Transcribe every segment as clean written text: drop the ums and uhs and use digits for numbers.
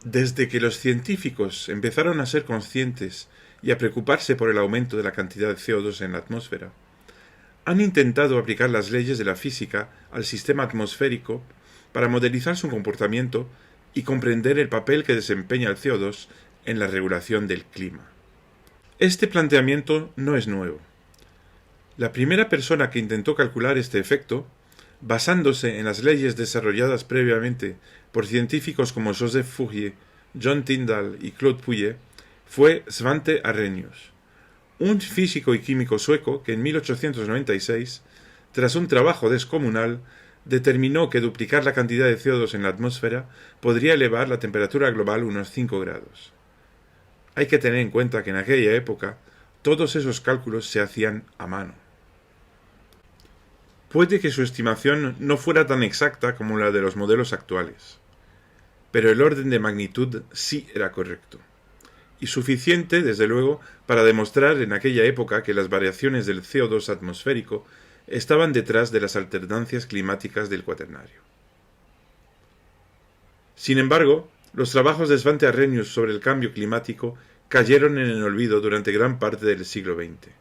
Desde que los científicos empezaron a ser conscientes y a preocuparse por el aumento de la cantidad de CO2 en la atmósfera, han intentado aplicar las leyes de la física al sistema atmosférico para modelizar su comportamiento y comprender el papel que desempeña el CO2 en la regulación del clima. Este planteamiento no es nuevo. La primera persona que intentó calcular este efecto, basándose en las leyes desarrolladas previamente por científicos como Joseph Fourier, John Tyndall y Claude Puget, fue Svante Arrhenius, un físico y químico sueco que en 1896, tras un trabajo descomunal, determinó que duplicar la cantidad de CO2 en la atmósfera podría elevar la temperatura global unos 5 grados. Hay que tener en cuenta que en aquella época todos esos cálculos se hacían a mano. Puede que su estimación no fuera tan exacta como la de los modelos actuales, pero el orden de magnitud sí era correcto, y suficiente, desde luego, para demostrar en aquella época que las variaciones del CO2 atmosférico estaban detrás de las alternancias climáticas del Cuaternario. Sin embargo, los trabajos de Svante Arrhenius sobre el cambio climático cayeron en el olvido durante gran parte del siglo XX.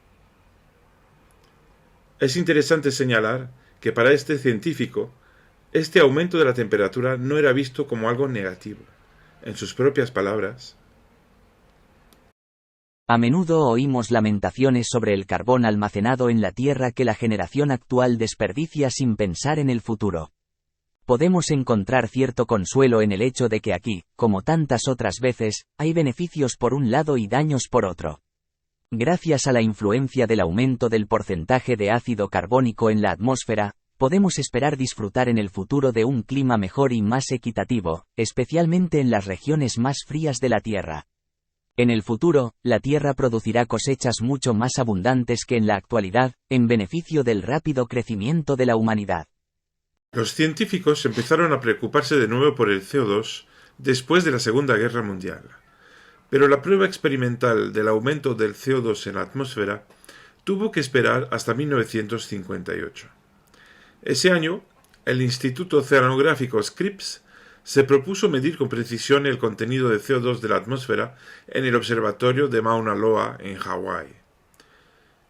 Es interesante señalar que para este científico, este aumento de la temperatura no era visto como algo negativo. En sus propias palabras, a menudo oímos lamentaciones sobre el carbón almacenado en la Tierra que la generación actual desperdicia sin pensar en el futuro. Podemos encontrar cierto consuelo en el hecho de que aquí, como tantas otras veces, hay beneficios por un lado y daños por otro. Gracias a la influencia del aumento del porcentaje de ácido carbónico en la atmósfera, podemos esperar disfrutar en el futuro de un clima mejor y más equitativo, especialmente en las regiones más frías de la Tierra. En el futuro, la Tierra producirá cosechas mucho más abundantes que en la actualidad, en beneficio del rápido crecimiento de la humanidad. Los científicos empezaron a preocuparse de nuevo por el CO2 después de la Segunda Guerra Mundial. Pero la prueba experimental del aumento del CO2 en la atmósfera tuvo que esperar hasta 1958. Ese año, el Instituto Oceanográfico Scripps se propuso medir con precisión el contenido de CO2 de la atmósfera en el observatorio de Mauna Loa, en Hawái.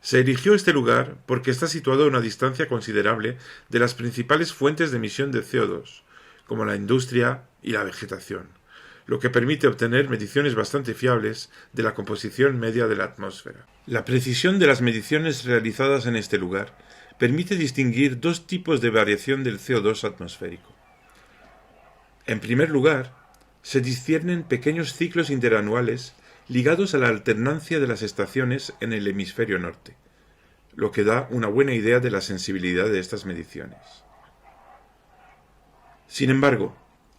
Se eligió este lugar porque está situado a una distancia considerable de las principales fuentes de emisión de CO2, como la industria y la vegetación, lo que permite obtener mediciones bastante fiables de la composición media de la atmósfera. La precisión de las mediciones realizadas en este lugar permite distinguir dos tipos de variación del CO2 atmosférico. En primer lugar, se disciernen pequeños ciclos interanuales ligados a la alternancia de las estaciones en el hemisferio norte, lo que da una buena idea de la sensibilidad de estas mediciones. Sin embargo,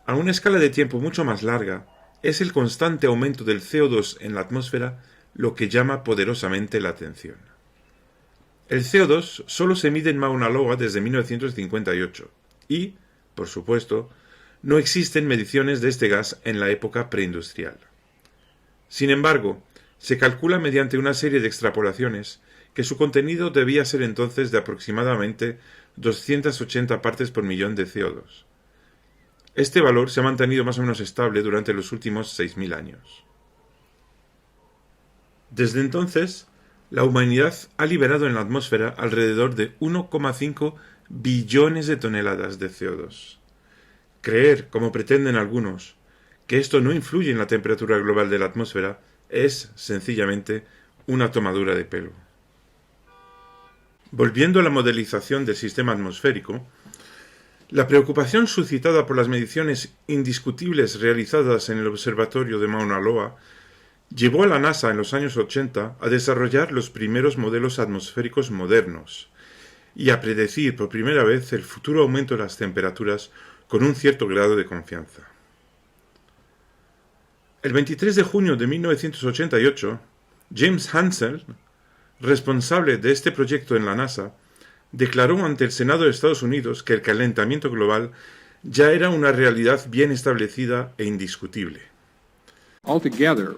a una escala de tiempo mucho más larga, es el constante aumento del CO2 en la atmósfera lo que llama poderosamente la atención. El CO2 solo se mide en Mauna Loa desde 1958 y, por supuesto, no existen mediciones de este gas en la época preindustrial. Sin embargo, se calcula mediante una serie de extrapolaciones que su contenido debía ser entonces de aproximadamente 280 partes por millón de CO2. Este valor se ha mantenido más o menos estable durante los últimos 6.000 años. Desde entonces, la humanidad ha liberado en la atmósfera alrededor de 1,5 billones de toneladas de CO2. Creer, como pretenden algunos, que esto no influye en la temperatura global de la atmósfera es, sencillamente, una tomadura de pelo. Volviendo a la modelización del sistema atmosférico, la preocupación suscitada por las mediciones indiscutibles realizadas en el observatorio de Mauna Loa llevó a la NASA en los años 80 a desarrollar los primeros modelos atmosféricos modernos y a predecir por primera vez el futuro aumento de las temperaturas con un cierto grado de confianza. El 23 de junio de 1988, James Hansen, responsable de este proyecto en la NASA, declaró ante el Senado de Estados Unidos que el calentamiento global ya era una realidad bien establecida e indiscutible. Altogether,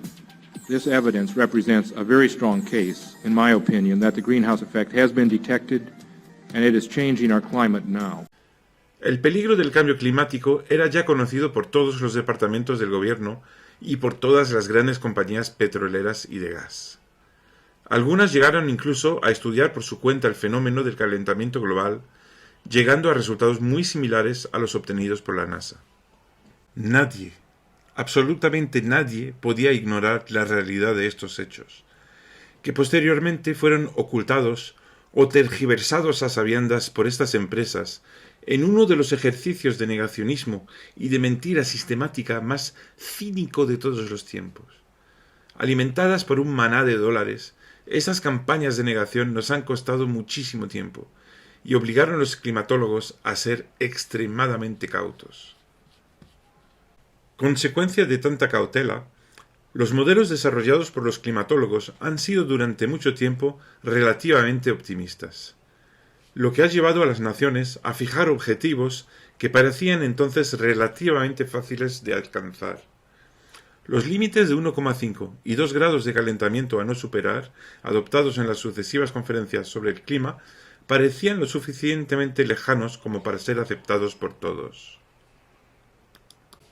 this evidence represents a very strong case, in my opinion, that the greenhouse effect has been detected and it is changing our climate now. El peligro del cambio climático era ya conocido por todos los departamentos del gobierno y por todas las grandes compañías petroleras y de gas. Algunas llegaron incluso a estudiar por su cuenta el fenómeno del calentamiento global, llegando a resultados muy similares a los obtenidos por la NASA. Nadie, absolutamente nadie, podía ignorar la realidad de estos hechos, que posteriormente fueron ocultados o tergiversados a sabiendas por estas empresas en uno de los ejercicios de negacionismo y de mentira sistemática más cínico de todos los tiempos. Alimentadas por un maná de dólares, esas campañas de negación nos han costado muchísimo tiempo y obligaron a los climatólogos a ser extremadamente cautos. Consecuencia de tanta cautela, los modelos desarrollados por los climatólogos han sido durante mucho tiempo relativamente optimistas, lo que ha llevado a las naciones a fijar objetivos que parecían entonces relativamente fáciles de alcanzar. Los límites de 1,5 y 2 grados de calentamiento a no superar, adoptados en las sucesivas conferencias sobre el clima, parecían lo suficientemente lejanos como para ser aceptados por todos.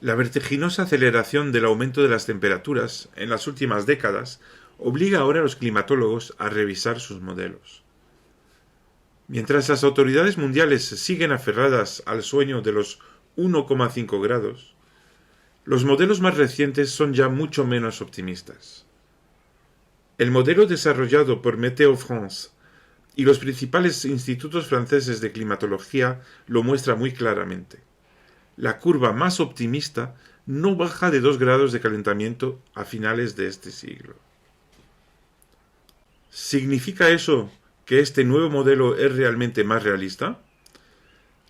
La vertiginosa aceleración del aumento de las temperaturas en las últimas décadas obliga ahora a los climatólogos a revisar sus modelos. Mientras las autoridades mundiales siguen aferradas al sueño de los 1,5 grados, los modelos más recientes son ya mucho menos optimistas. El modelo desarrollado por Météo France y los principales institutos franceses de climatología lo muestra muy claramente. La curva más optimista no baja de 2 grados de calentamiento a finales de este siglo. ¿Significa eso que este nuevo modelo es realmente más realista?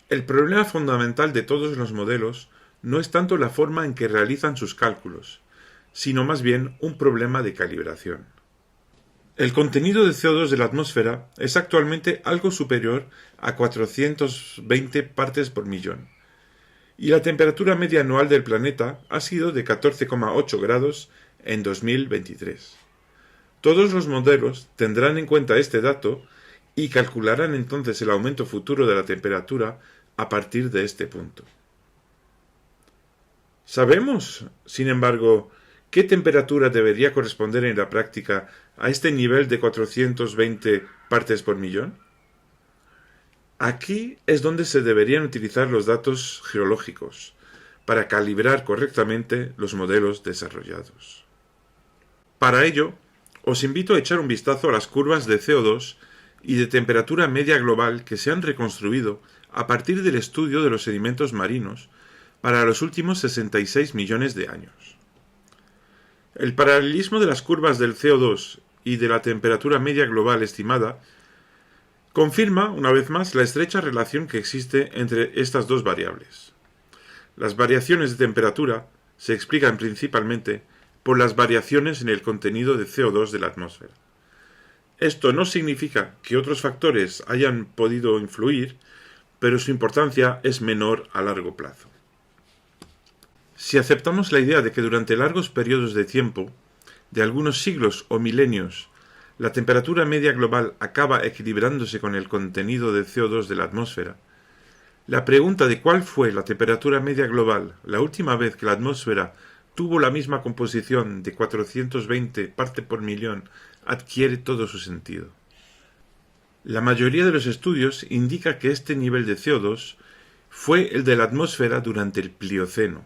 El problema fundamental de todos los modelos no es tanto la forma en que realizan sus cálculos, sino más bien un problema de calibración. El contenido de CO2 de la atmósfera es actualmente algo superior a 420 partes por millón, y la temperatura media anual del planeta ha sido de 14,8 grados en 2023. Todos los modelos tendrán en cuenta este dato y calcularán entonces el aumento futuro de la temperatura a partir de este punto. ¿Sabemos, sin embargo, qué temperatura debería corresponder en la práctica a este nivel de 420 partes por millón? Aquí es donde se deberían utilizar los datos geológicos para calibrar correctamente los modelos desarrollados. Para ello, os invito a echar un vistazo a las curvas de CO2 y de temperatura media global que se han reconstruido a partir del estudio de los sedimentos marinos para los últimos 66 millones de años. El paralelismo de las curvas del CO2 y de la temperatura media global estimada confirma, una vez más, la estrecha relación que existe entre estas dos variables. Las variaciones de temperatura se explican principalmente por las variaciones en el contenido de CO2 de la atmósfera. Esto no significa que otros factores hayan podido influir, pero su importancia es menor a largo plazo. Si aceptamos la idea de que durante largos periodos de tiempo, de algunos siglos o milenios, la temperatura media global acaba equilibrándose con el contenido de CO2 de la atmósfera, la pregunta de cuál fue la temperatura media global la última vez que la atmósfera tuvo la misma composición de 420 partes por millón adquiere todo su sentido. La mayoría de los estudios indica que este nivel de CO2 fue el de la atmósfera durante el Plioceno,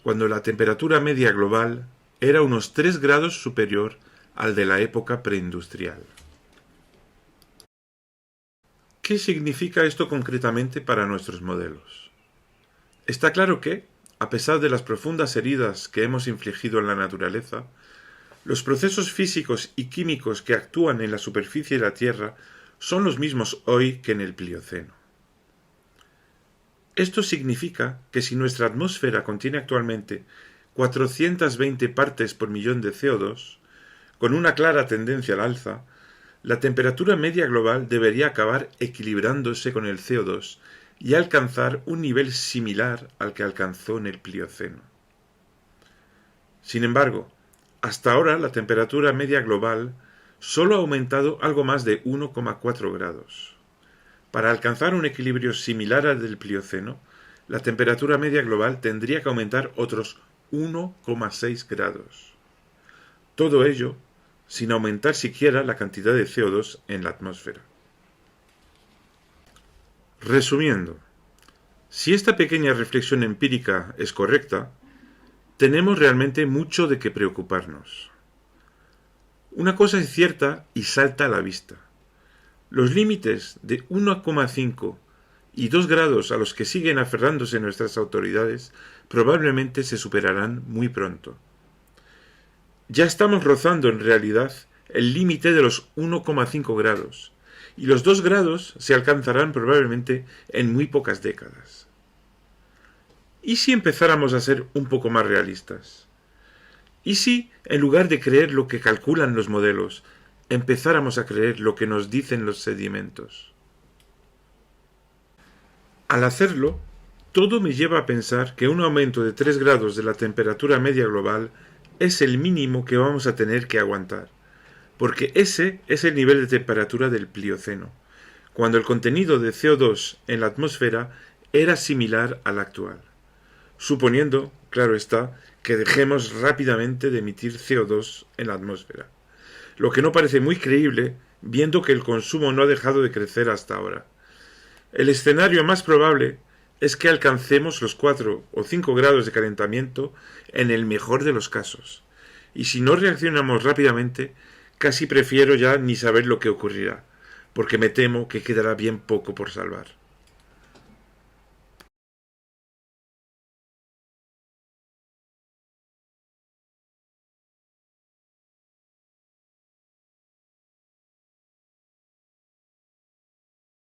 cuando la temperatura media global era unos 3 grados superior al de la época preindustrial. ¿Qué significa esto concretamente para nuestros modelos? Está claro que, a pesar de las profundas heridas que hemos infligido en la naturaleza, los procesos físicos y químicos que actúan en la superficie de la Tierra son los mismos hoy que en el Plioceno. Esto significa que si nuestra atmósfera contiene actualmente 420 partes por millón de CO2, con una clara tendencia al alza, la temperatura media global debería acabar equilibrándose con el CO2 y alcanzar un nivel similar al que alcanzó en el Plioceno. Sin embargo, hasta ahora la temperatura media global solo ha aumentado algo más de 1,4 grados. Para alcanzar un equilibrio similar al del Plioceno, la temperatura media global tendría que aumentar otros 1,6 grados. Todo ello sin aumentar siquiera la cantidad de CO2 en la atmósfera. Resumiendo, si esta pequeña reflexión empírica es correcta, tenemos realmente mucho de qué preocuparnos. Una cosa es cierta y salta a la vista. Los límites de 1,5 y 2 grados a los que siguen aferrándose nuestras autoridades probablemente se superarán muy pronto. Ya estamos rozando en realidad el límite de los 1,5 grados, y los 2 grados se alcanzarán probablemente en muy pocas décadas. ¿Y si empezáramos a ser un poco más realistas? ¿Y si, en lugar de creer lo que calculan los modelos, empezáramos a creer lo que nos dicen los sedimentos? Al hacerlo, todo me lleva a pensar que un aumento de 3 grados de la temperatura media global es el mínimo que vamos a tener que aguantar, porque ese es el nivel de temperatura del Plioceno, cuando el contenido de CO2 en la atmósfera era similar al actual, suponiendo, claro está, que dejemos rápidamente de emitir CO2 en la atmósfera, lo que no parece muy creíble viendo que el consumo no ha dejado de crecer hasta ahora. El escenario más probable es que alcancemos los 4 o 5 grados de calentamiento en el mejor de los casos, y si no reaccionamos rápidamente, casi prefiero ya ni saber lo que ocurrirá, porque me temo que quedará bien poco por salvar.